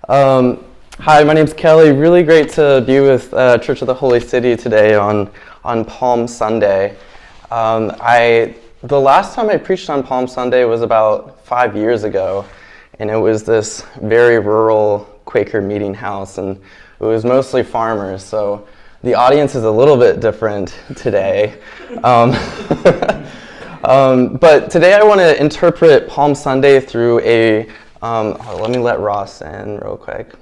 Um, Hi, my name's Kelly. Really great to be with Church of the Holy City today on Palm Sunday. The last time I preached on Palm Sunday was about 5 years ago, and it was this very rural Quaker meeting house, and it was mostly farmers, so the audience is a little bit different today. But today I want to interpret Palm Sunday through let me let Ross in real quick.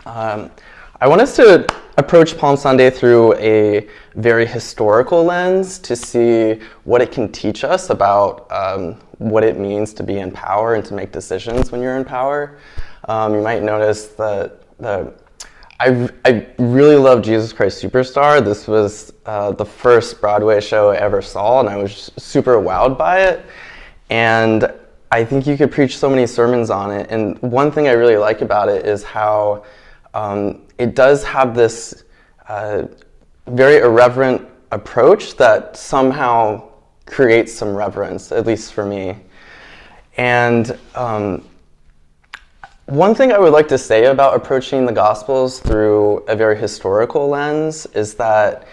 I want us to approach Palm Sunday through a very historical lens to see what it can teach us about what it means to be in power and to make decisions when you're in power. You might notice that I really love Jesus Christ Superstar. This was the first Broadway show I ever saw, and I was super wowed by it. And I think you could preach so many sermons on it. And one thing I really like about it is how it does have this very irreverent approach that somehow creates some reverence, at least for me. And one thing I would like to say about approaching the Gospels through a very historical lens is that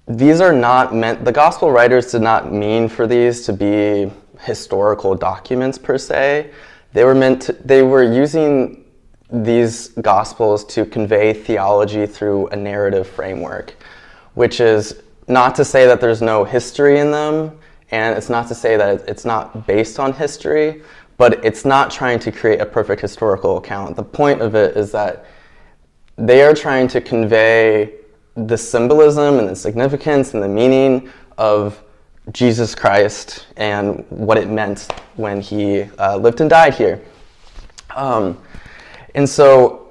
these are not meant, the Gospel writers did not mean for these to be historical documents per se. They were using these Gospels to convey theology through a narrative framework, which is not to say that there's no history in them, and it's not to say that it's not based on history, but it's not trying to create a perfect historical account. The point of it is that they are trying to convey the symbolism and the significance and the meaning of Jesus Christ and what it meant when he lived and died here. And so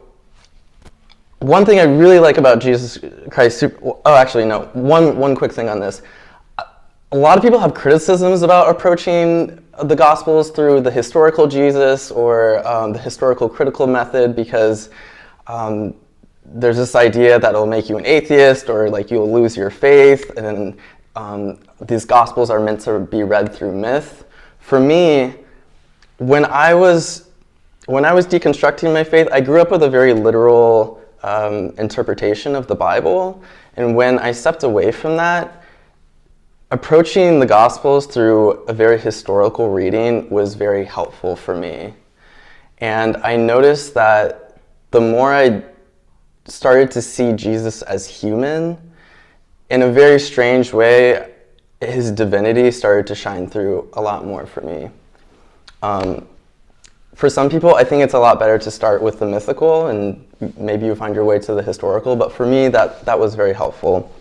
one thing I really like about Jesus Christ, one quick thing on this. A lot of people have criticisms about approaching the Gospels through the historical Jesus or the historical critical method because there's this idea that it'll make you an atheist or like you'll lose your faith, and these Gospels are meant to be read through myth. For me, when I was deconstructing my faith, I grew up with a very literal interpretation of the Bible, and when I stepped away from that, approaching the Gospels through a very historical reading was very helpful for me. And I noticed that the more I started to see Jesus as human, in a very strange way, his divinity started to shine through a lot more for me. For some people, I think it's a lot better to start with the mythical, and maybe you find your way to the historical, but for me, that was very helpful.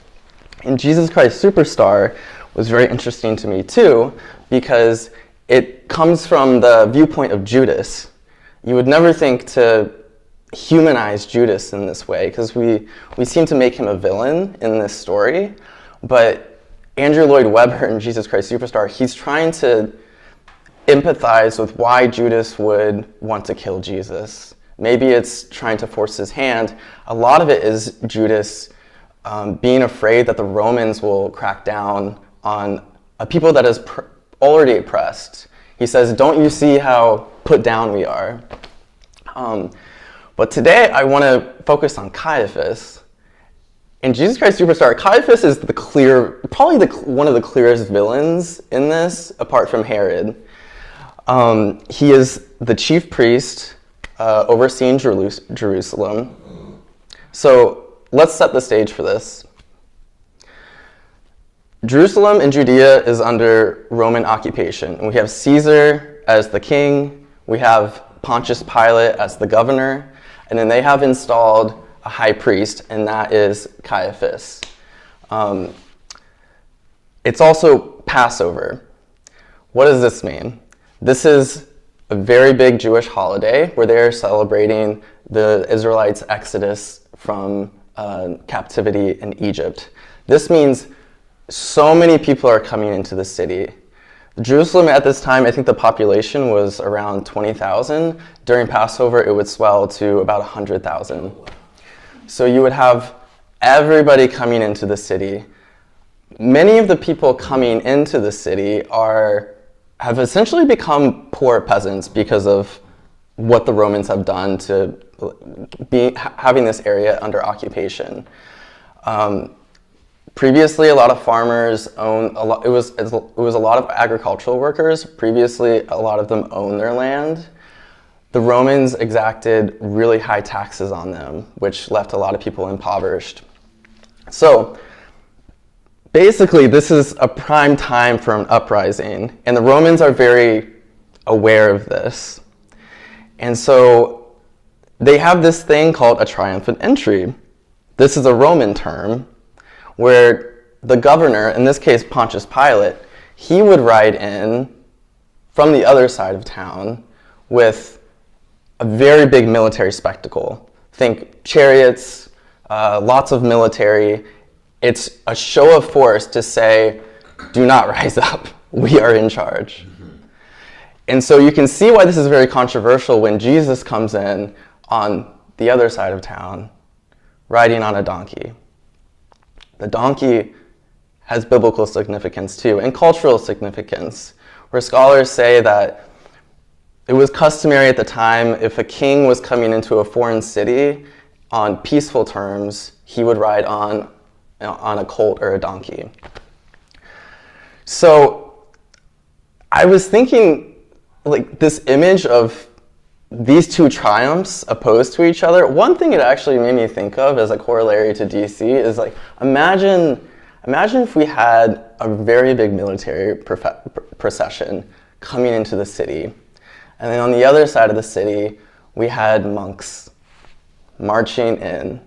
And Jesus Christ Superstar was very interesting to me too, because it comes from the viewpoint of Judas. You would never think to humanize Judas in this way, because we seem to make him a villain in this story, but Andrew Lloyd Webber in Jesus Christ Superstar, he's trying to empathize with why Judas would want to kill Jesus. Maybe it's trying to force his hand. A lot of it is Judas being afraid that the Romans will crack down on a people that is already oppressed. He says, "Don't you see how put down we are?" But today I want to focus on Caiaphas. In Jesus Christ Superstar, Caiaphas is probably one of the clearest villains in this, apart from Herod. He is the chief priest overseeing Jerusalem. So let's set the stage for this. Jerusalem in Judea is under Roman occupation. And we have Caesar as the king, we have Pontius Pilate as the governor, and then they have installed a high priest, and that is Caiaphas. It's also Passover. What does this mean? This is a very big Jewish holiday where they're celebrating the Israelites' exodus from captivity in Egypt. This means so many people are coming into the city. Jerusalem at this time, I think the population was around 20,000. During Passover, it would swell to about 100,000. So you would have everybody coming into the city. Many of the people coming into the city have essentially become poor peasants because of what the Romans have done to having this area under occupation. Previously, a lot of farmers owned it was a lot of agricultural workers. Previously, a lot of them owned their land. The Romans exacted really high taxes on them, which left a lot of people impoverished. So basically, this is a prime time for an uprising, and the Romans are very aware of this. And so they have this thing called a triumphant entry. This is a Roman term where the governor, in this case Pontius Pilate, he would ride in from the other side of town with a very big military spectacle. Think chariots, lots of military. It's a show of force to say, do not rise up, we are in charge. And so you can see why this is very controversial when Jesus comes in on the other side of town, riding on a donkey. The donkey has biblical significance too, and cultural significance, where scholars say that it was customary at the time, if a king was coming into a foreign city on peaceful terms, he would ride on a colt or a donkey. So I was thinking, like, this image of these two triumphs opposed to each other, one thing it actually made me think of as a corollary to DC is, like, imagine if we had a very big military procession coming into the city, and then on the other side of the city we had monks marching in,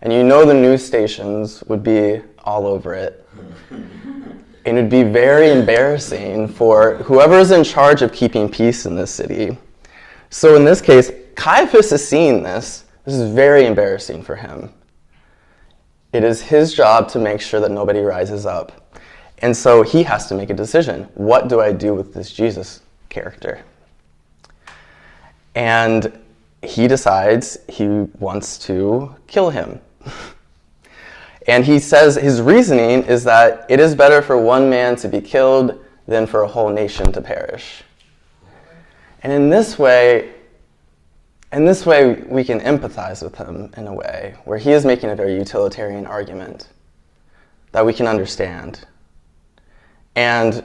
and the news stations would be all over it. And it would be very embarrassing for whoever is in charge of keeping peace in this city. So in this case, Caiaphas is seeing this. This is very embarrassing for him. It is his job to make sure that nobody rises up. And so he has to make a decision. What do I do with this Jesus character? And he decides he wants to kill him. And he says his reasoning is that it is better for one man to be killed than for a whole nation to perish. And in this way, we can empathize with him in a way where he is making a very utilitarian argument that we can understand. And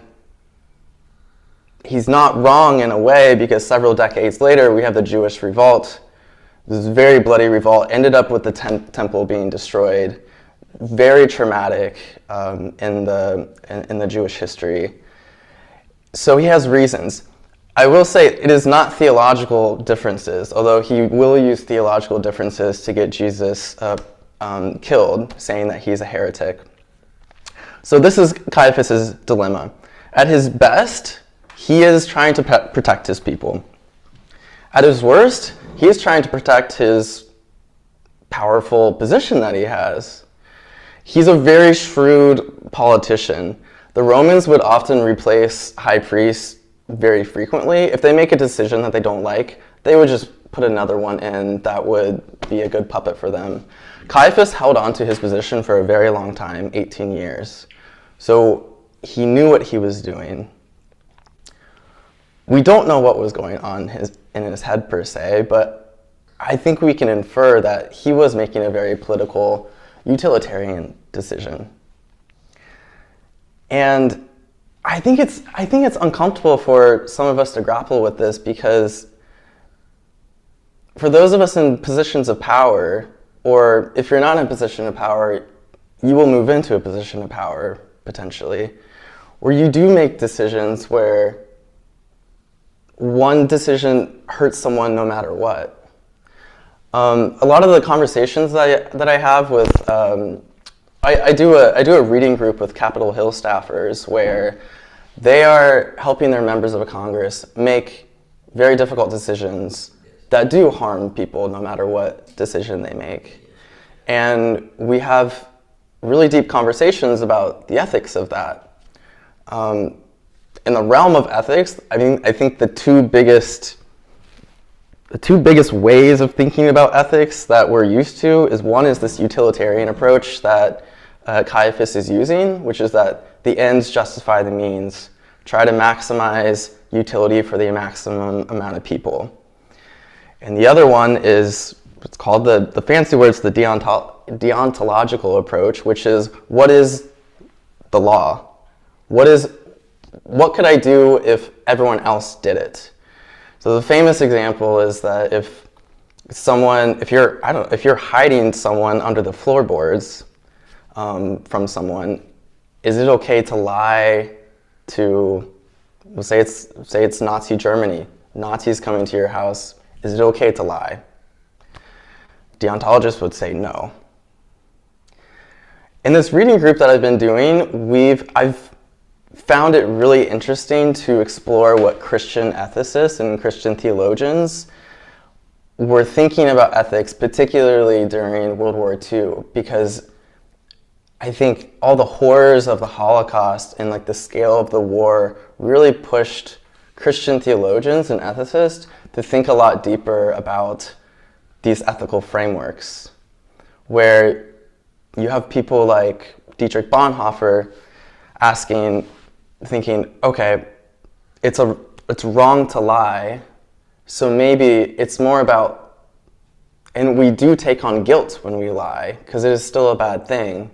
he's not wrong in a way, because several decades later we have the Jewish revolt. This very bloody revolt ended up with the temple being destroyed. Very traumatic in the Jewish history. So he has reasons. I will say it is not theological differences, although he will use theological differences to get Jesus killed, saying that he's a heretic. So this is Caiaphas' dilemma. At his best, he is trying to protect his people. At his worst, he is trying to protect his powerful position that he has. He's a very shrewd politician. The Romans would often replace high priests very frequently. If they make a decision that they don't like, they would just put another one in that would be a good puppet for them. Caiaphas held on to his position for a very long time, 18 years. So he knew what he was doing. We don't know what was going on in his head per se, but I think we can infer that he was making a very political, utilitarian decision. And I think it's uncomfortable for some of us to grapple with this, because for those of us in positions of power, or if you're not in a position of power, you will move into a position of power potentially, where you do make decisions where one decision hurts someone no matter what. A lot of the conversations that I have with I do a reading group with Capitol Hill staffers where they are helping their members of a Congress make very difficult decisions that do harm people no matter what decision they make. And we have really deep conversations about the ethics of that. In the realm of ethics, I think the two biggest ways of thinking about ethics that we're used to is, one is this utilitarian approach that Caiaphas is using, which is that the ends justify the means. Try to maximize utility for the maximum amount of people. And the other one is, it's called the fancy words, the deontological approach, which is, what is the law? What could I do if everyone else did it? So the famous example is that if you're hiding someone under the floorboards from someone, is it okay to lie to, say it's Nazi Germany, Nazis coming to your house, is it okay to lie? Deontologists would say no. In this reading group that I've been doing, I've found it really interesting to explore what Christian ethicists and Christian theologians were thinking about ethics, particularly during World War II, because I think all the horrors of the Holocaust and like the scale of the war really pushed Christian theologians and ethicists to think a lot deeper about these ethical frameworks, where you have people like Dietrich Bonhoeffer thinking, okay, it's wrong to lie, so maybe it's more about, and we do take on guilt when we lie, because it is still a bad thing.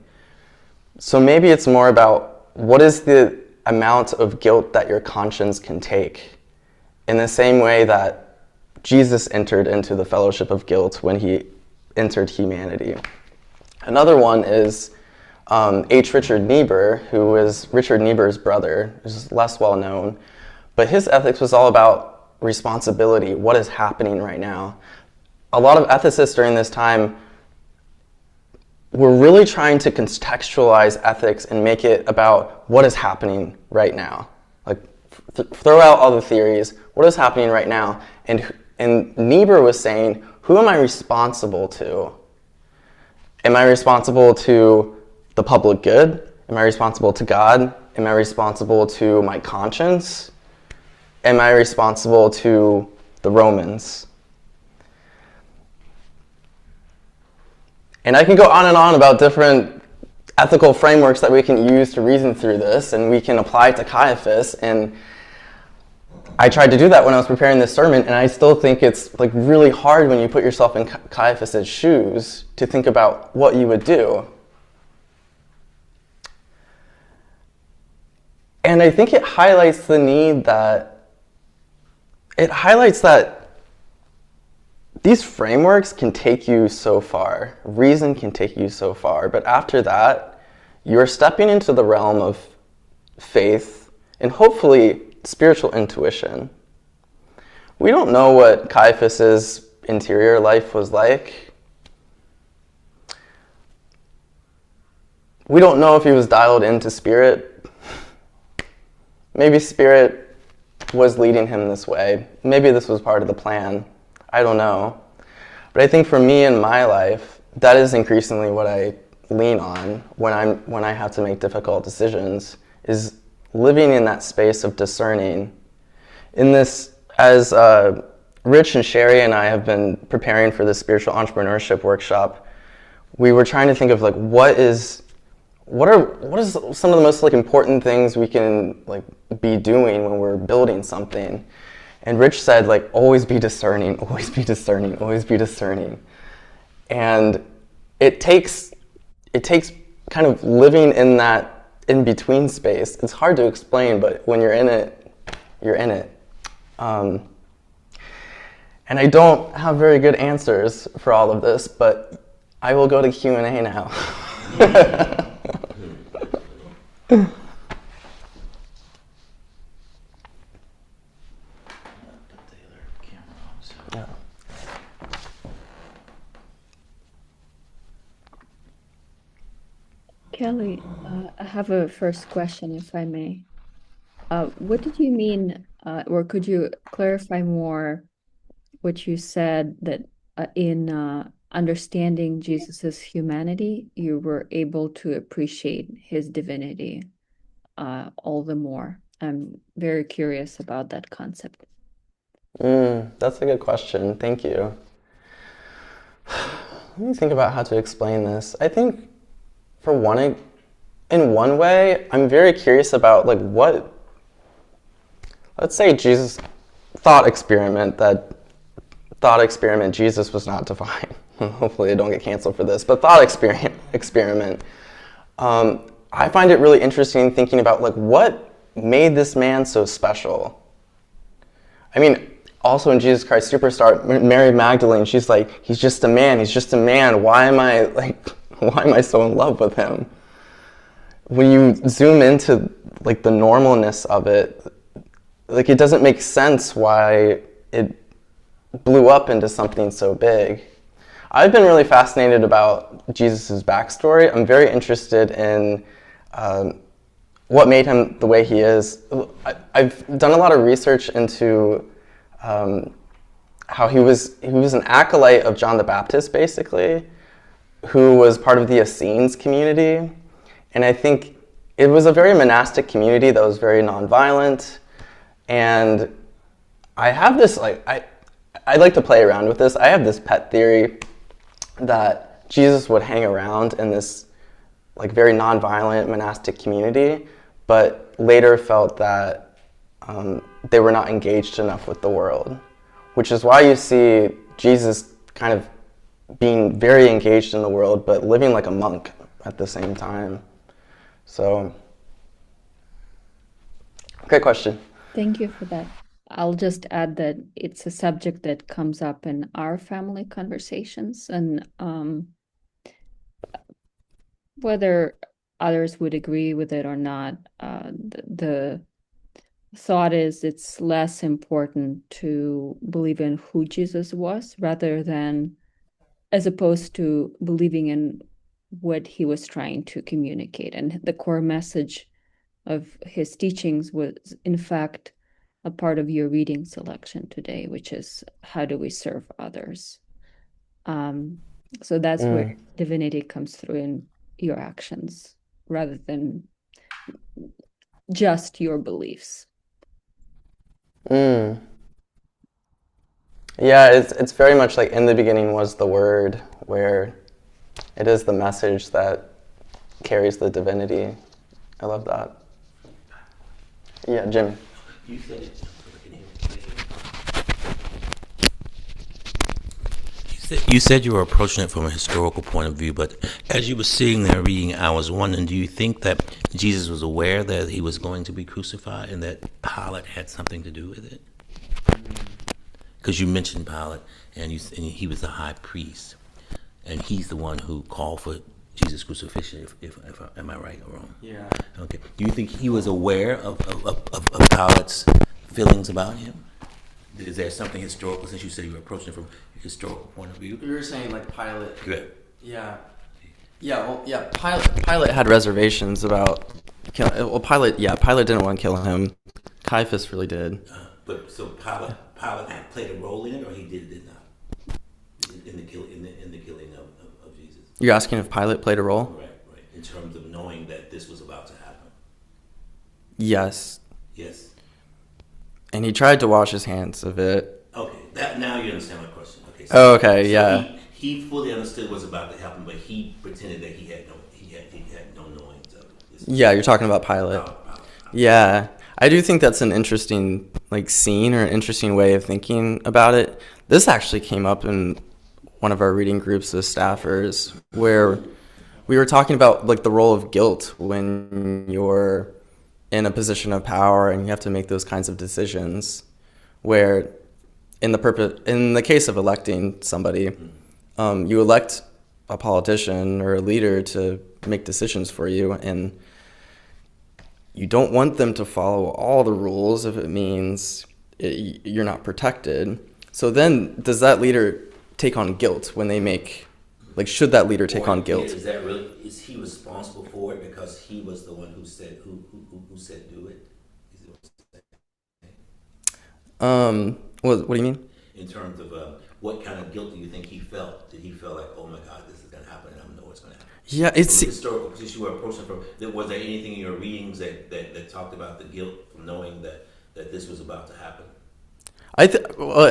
So maybe it's more about, what is the amount of guilt that your conscience can take? In the same way that Jesus entered into the fellowship of guilt when he entered humanity. Another one is H. Richard Niebuhr, who was Richard Niebuhr's brother, who's less well known, but his ethics was all about responsibility, what is happening right now. A lot of ethicists during this time were really trying to contextualize ethics and make it about what is happening right now. Like, throw out all the theories, what is happening right now? And Niebuhr was saying, who am I responsible to? Am I responsible to the public good? Am I responsible to God? Am I responsible to my conscience? Am I responsible to the Romans? And I can go on and on about different ethical frameworks that we can use to reason through this, and we can apply it to Caiaphas. And I tried to do that when I was preparing this sermon, and I still think it's like really hard when you put yourself in Caiaphas's shoes to think about what you would do. And I think it highlights that these frameworks can take you so far. Reason can take you so far. But after that, you're stepping into the realm of faith and hopefully spiritual intuition. We don't know what Caiaphas's interior life was like. We don't know if he was dialed into spirit. Maybe spirit was leading him this way. Maybe this was part of the plan. I don't know. But I think for me in my life, that is increasingly what I lean on when I have to make difficult decisions, is living in that space of discerning. In this, as Rich and Sherry and I have been preparing for this spiritual entrepreneurship workshop, we were trying to think of like what is some of the most like important things we can like be doing when we're building something. And Rich said, like, always be discerning, always be discerning, always be discerning. And it takes kind of living in that in-between space. It's hard to explain, but when you're in it, you're in it. And I don't have very good answers for all of this, but I will go to Q&A now. Kelly, I have a first question, if I may. What did you mean, or could you clarify more what you said that in understanding Jesus's humanity, you were able to appreciate his divinity all the more? I'm very curious about that concept. That's a good question. Thank you. Let me think about how to explain this. I think in one way, I'm very curious about like let's say Jesus thought experiment that thought experiment. Jesus was not divine. Hopefully I don't get canceled for this, but thought experiment. I find it really interesting thinking about like what made this man so special. I mean, also in Jesus Christ Superstar, Mary Magdalene, she's like, he's just a man. He's just a man. Why am I so in love with him? When you zoom into like the normalness of it, like it doesn't make sense why it blew up into something so big. I've been really fascinated about Jesus' backstory. I'm very interested in what made him the way he is. I've done a lot of research into how he was an acolyte of John the Baptist, basically, who was part of the Essenes community. And I think it was a very monastic community that was very nonviolent. And I have this, I like to play around with this. I have this pet theory that Jesus would hang around in this like very nonviolent monastic community, but later felt that they were not engaged enough with the world, which is why you see Jesus kind of being very engaged in the world, but living like a monk at the same time. So, great question. Thank you for that. I'll just add that it's a subject that comes up in our family conversations, and whether others would agree with it or not, the thought is it's less important to believe in who Jesus was rather than, as opposed to believing in what he was trying to communicate. And the core message of his teachings was, in fact, a part of your reading selection today, which is how do we serve others? So that's where divinity comes through in your actions rather than just your beliefs. Yeah, it's very much like in the beginning was the Word, where it is the message that carries the divinity. I love that. Yeah, Jim. You said it. You said you were approaching it from a historical point of view, but as you were sitting there reading, I was wondering, do you think that Jesus was aware that he was going to be crucified and that Pilate had something to do with it? Because you mentioned Pilate, and he was the high priest, and he's the one who called for Jesus' crucifixion. Am I right or wrong? Yeah. Okay. Do you think he was aware of Pilate's feelings about him? Is there something historical, since you said you were approaching it from a historical point of view? You were saying like Pilate. Good. Yeah. Pilate had reservations about Pilate didn't want to kill him. Caiaphas really did. But so Pilate had played a role in it, or he did not in the killing of Jesus. You're asking if Pilate played a role? Right. In terms of knowing that this was about to happen. Yes. Yes. And he tried to wash his hands of it. Okay. That now you understand my question. Okay. So, okay. Yeah. He fully understood what was about to happen, but he pretended that he had no knowing of it. Yeah, you're talking about Pilate. Yeah. I do think that's an interesting scene or an interesting way of thinking about it. This actually came up in one of our reading groups as staffers, where we were talking about the role of guilt when you're in a position of power and you have to make those kinds of decisions, where in the case of electing somebody, you elect a politician or a leader to make decisions for you, and you don't want them to follow all the rules if it means you're not protected. So then does that leader take on guilt when they make, should that leader take on guilt? Is he responsible for it because he was the one who said do it? What do you mean? In terms of what kind of guilt do you think he felt? Did he feel like, oh my God, this is going to happen and I know it's going to happen? Yeah, it's historical because you were approaching from. Was there anything in your readings that talked about the guilt from knowing that this was about to happen? I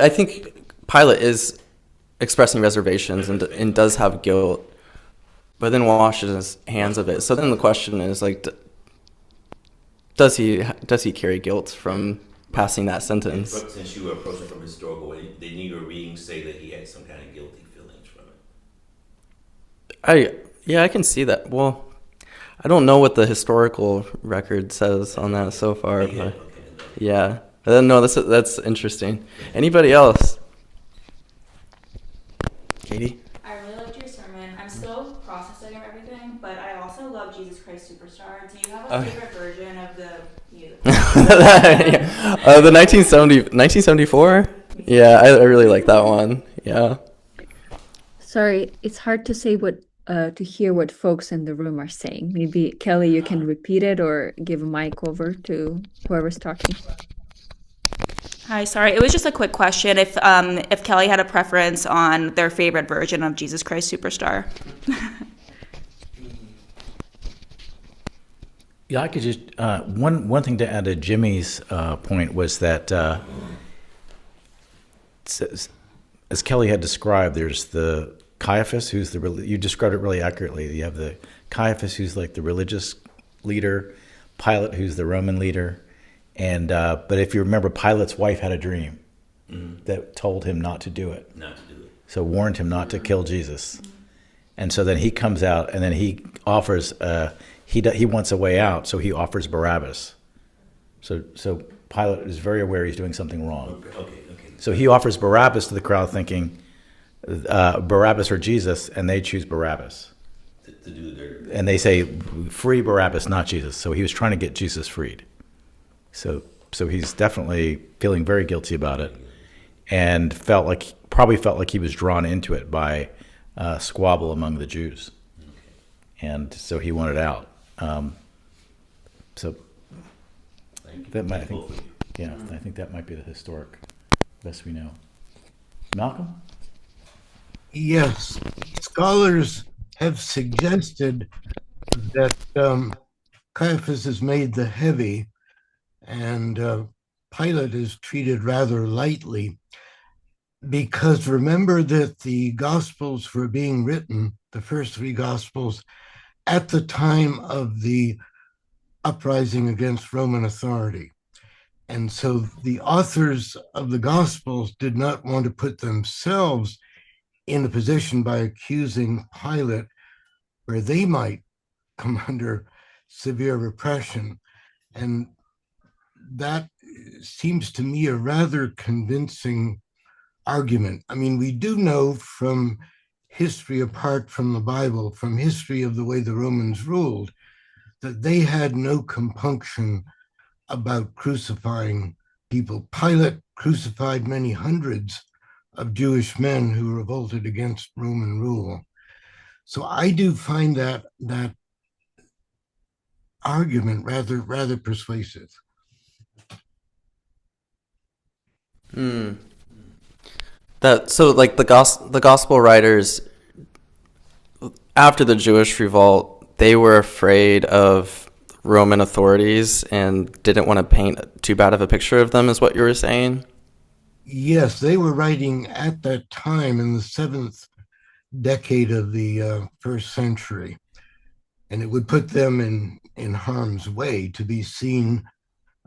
think Pilate is expressing reservations and does have guilt, but then washes his hands of it. So then the question is does he carry guilt from passing that sentence. But since you were approaching from historical, didn't your reading say that he had some kind of guilty feelings from it? I can see that. Well, I don't know what the historical record says on that so far, but yeah. No, that's interesting. Anybody else? Katie? I really liked your sermon. I'm still processing everything, but I also love Jesus Christ Superstar. Do you have a favorite version of the music? The 1974? Yeah, I really like that one. Yeah. Sorry, it's hard to say to hear what folks in the room are saying. Maybe Kelly, you can repeat it or give a mic over to whoever's talking. Hi, sorry. It was just a quick question. If Kelly had a preference on their favorite version of Jesus Christ Superstar. Yeah, I could just one thing to add to Jimmy's point was that as Kelly had described, there's the Caiaphas, who's you described it really accurately. You have the Caiaphas, who's like the religious leader, Pilate, who's the Roman leader, and but if you remember, Pilate's wife had a dream that told him not to do it. So warned him not to kill Jesus, and so then he comes out and then he offers. He wants a way out, so he offers Barabbas. So Pilate is very aware he's doing something wrong. Okay. So he offers Barabbas to the crowd, thinking Barabbas or Jesus, and they choose Barabbas. To do their... And they say, free Barabbas, not Jesus. So he was trying to get Jesus freed. So he's definitely feeling very guilty about it, and probably felt like he was drawn into it by squabble among the Jews, and so he wanted out. So that might, I think that might be the historic best we know. Malcolm? Yes, scholars have suggested that Caiaphas is made the heavy and Pilate is treated rather lightly, because remember that the Gospels were being written, the first three Gospels, at the time of the uprising against Roman authority. And so the authors of the Gospels did not want to put themselves in a position by accusing Pilate where they might come under severe repression. And that seems to me a rather convincing argument. I mean, we do know from history apart from the Bible, from history of the way the Romans ruled, that they had no compunction about crucifying people. Pilate crucified many hundreds of Jewish men who revolted against Roman rule. So I do find that argument rather persuasive. Like the gospel writers, after the Jewish revolt, they were afraid of Roman authorities and didn't want to paint too bad of a picture of them, is what you were saying? Yes, they were writing at that time in the 7th decade of the first century, and it would put them in harm's way to be seen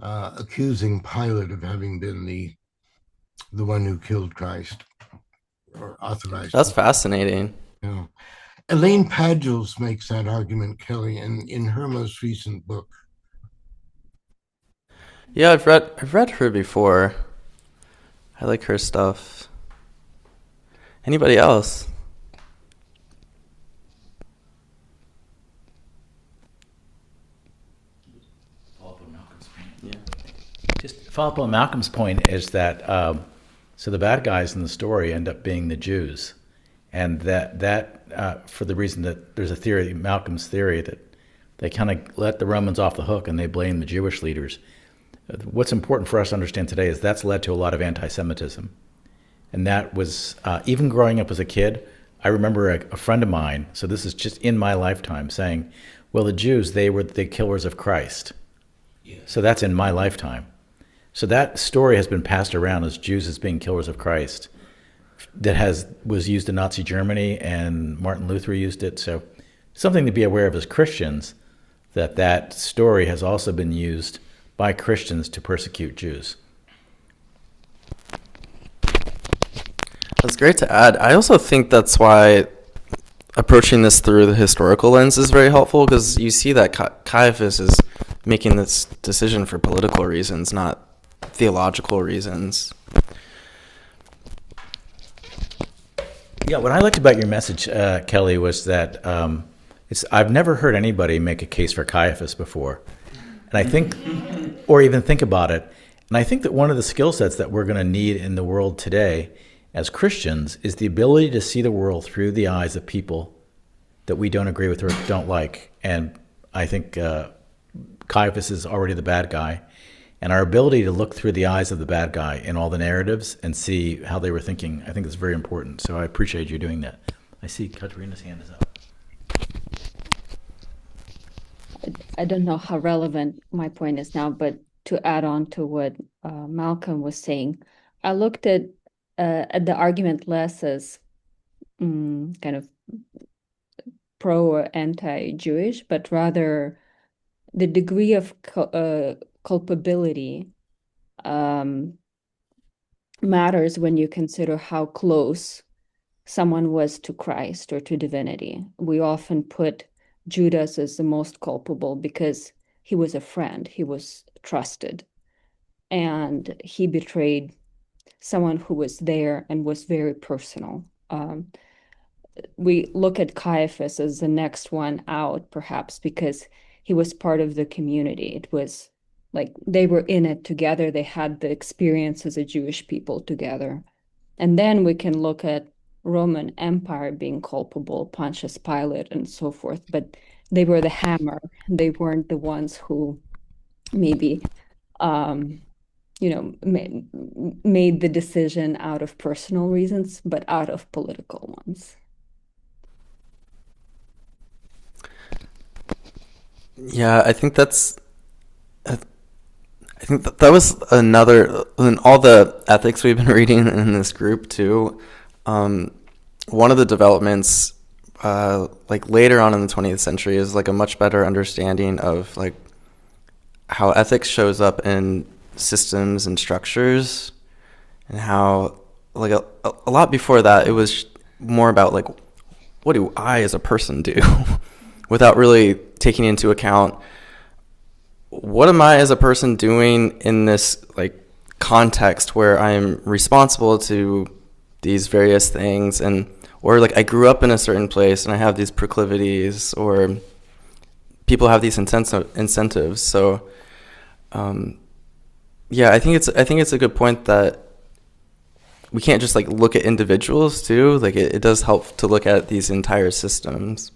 accusing Pilate of having been the one who killed Christ or authorized. That's fascinating. Yeah. Elaine Padgels makes that argument, Kelly, in her most recent book. Yeah, I've read her before. I like her stuff. Anybody else? Just to follow up on Malcolm's point is that so the bad guys in the story end up being the Jews, and that for the reason that there's a theory, Malcolm's theory, that they kind of let the Romans off the hook and they blame the Jewish leaders. What's important for us to understand today is that's led to a lot of anti-Semitism, and that was even growing up as a kid. I remember a friend of mine, so this is just in my lifetime, saying, "Well, the Jews, they were the killers of Christ." Yeah. So that's in my lifetime. So that story has been passed around as Jews as being killers of Christ. That was used in Nazi Germany, and Martin Luther used it. So something to be aware of as Christians, that story has also been used by Christians to persecute Jews. That's great to add. I also think that's why approaching this through the historical lens is very helpful, because you see that Caiaphas is making this decision for political reasons, not theological reasons. Yeah, what I liked about your message, Kelly, was that I've never heard anybody make a case for Caiaphas before. And I think, or even think about it. And I think that one of the skill sets that we're going to need in the world today as Christians is the ability to see the world through the eyes of people that we don't agree with or don't like. And I think Caiaphas is already the bad guy. And our ability to look through the eyes of the bad guy in all the narratives and see how they were thinking, I think is very important. So I appreciate you doing that. I see Katerina's hand is up. I don't know how relevant my point is now, but to add on to what Malcolm was saying, I looked at the argument less as kind of pro or anti-Jewish, but rather the degree of culpability matters when you consider how close someone was to Christ or to divinity. We often put Judas as the most culpable because he was a friend, he was trusted, and he betrayed someone who was there and was very personal. We look at Caiaphas as the next one out, perhaps because he was part of the community. It was like they were in it together. They had the experience as a Jewish people together. And then we can look at Roman Empire being culpable, Pontius Pilate, and so forth. But they were the hammer. They weren't the ones who maybe, made the decision out of personal reasons, but out of political ones. Yeah, I think that was another, in all the ethics we've been reading in this group too. One of the developments, like later on in the 20th century, is like a much better understanding of like how ethics shows up in systems and structures, and how like a lot before that it was more about like, what do I as a person do, without really taking into account what am I as a person doing in this like context where I'm responsible to these various things, and or like I grew up in a certain place and I have these proclivities, or people have these incentives. So yeah, I think it's a good point that we can't just like look at individuals too. Like it does help to look at these entire systems.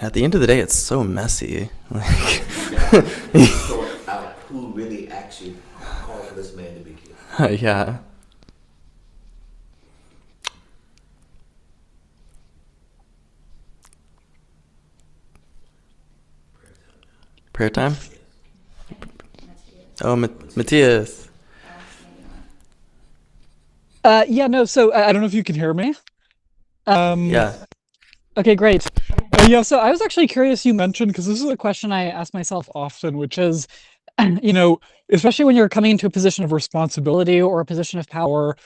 At the end of the day, it's so messy. Like, Sort out who really actually called for this man to be killed. yeah. Prayer time? Oh, Matthias. Yeah, no, so I don't know if you can hear me. Yeah. Okay, great. Yeah, so I was actually curious, you mentioned, because this is a question I ask myself often, which is, especially when you're coming into a position of responsibility or a position of power,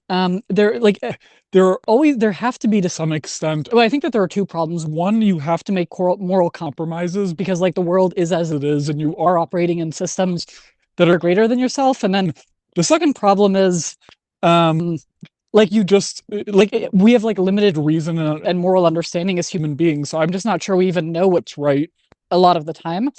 there have to be to some extent. Well, I think that there are two problems. One, you have to make moral compromises because like the world is as it is, and you are operating in systems that are greater than yourself. And then the second problem is, like you just like we have like limited reason and moral understanding as human beings. So I'm just not sure we even know what's right a lot of the time.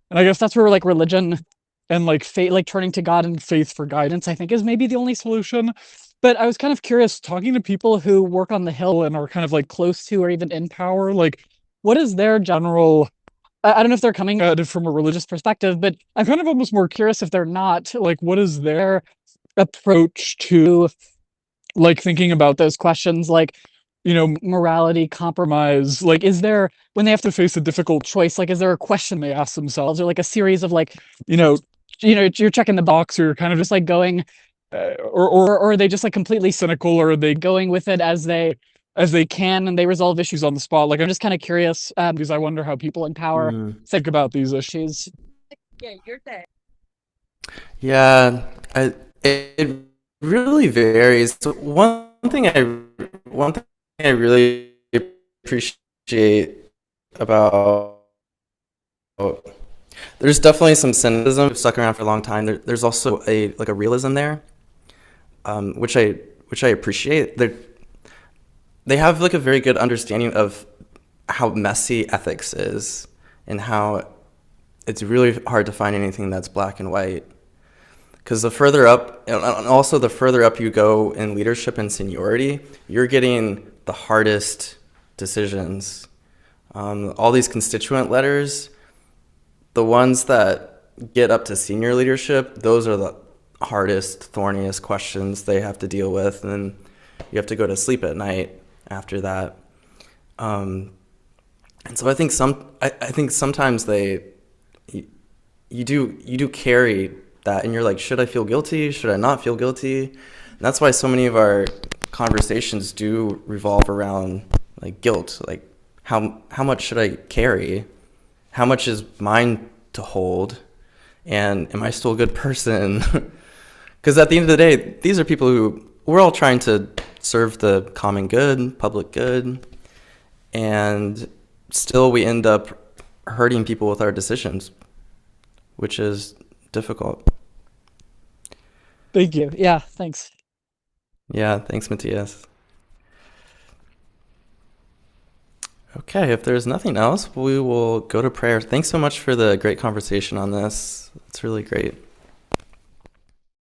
And I guess that's where like religion and like faith, like turning to God and faith for guidance, I think is maybe the only solution. But I was kind of curious talking to people who work on the Hill and are kind of like close to or even in power, like what is their general, I don't know if they're coming at it from a religious perspective, but I'm kind of almost more curious if they're not, like what is their approach to like thinking about those questions, like morality, compromise, like is there, when they have to face a difficult choice, like is there a question they ask themselves, or like a series of like you're checking the box, or you're kind of just like going or are they just like completely cynical, or are they going with it as they can and they resolve issues on the spot? Like I'm just kind of curious, because I wonder how people in power think about these issues. Yeah, you're there. Yeah, it really varies. So one thing I really appreciate about there's definitely some cynicism. I've stuck around for a long time. There's also a realism there, which I appreciate. They have like a very good understanding of how messy ethics is and how it's really hard to find anything that's black and white. Because the further up, and also the further up you go in leadership and seniority, you're getting the hardest decisions. All these constituent letters, the ones that get up to senior leadership, those are the hardest, thorniest questions they have to deal with, and then you have to go to sleep at night after that. And so I think sometimes you do carry that, and you're like, should I feel guilty? Should I not feel guilty? And that's why so many of our conversations do revolve around like guilt, like how much should I carry? How much is mine to hold? And am I still a good person? Because at the end of the day, these are people who we're all trying to serve the common good, public good, and still we end up hurting people with our decisions, which is difficult. Thank you. Yeah, thanks. Yeah, thanks, Matthias. Okay, if there's nothing else, we will go to prayer. Thanks so much for the great conversation on this. It's really great.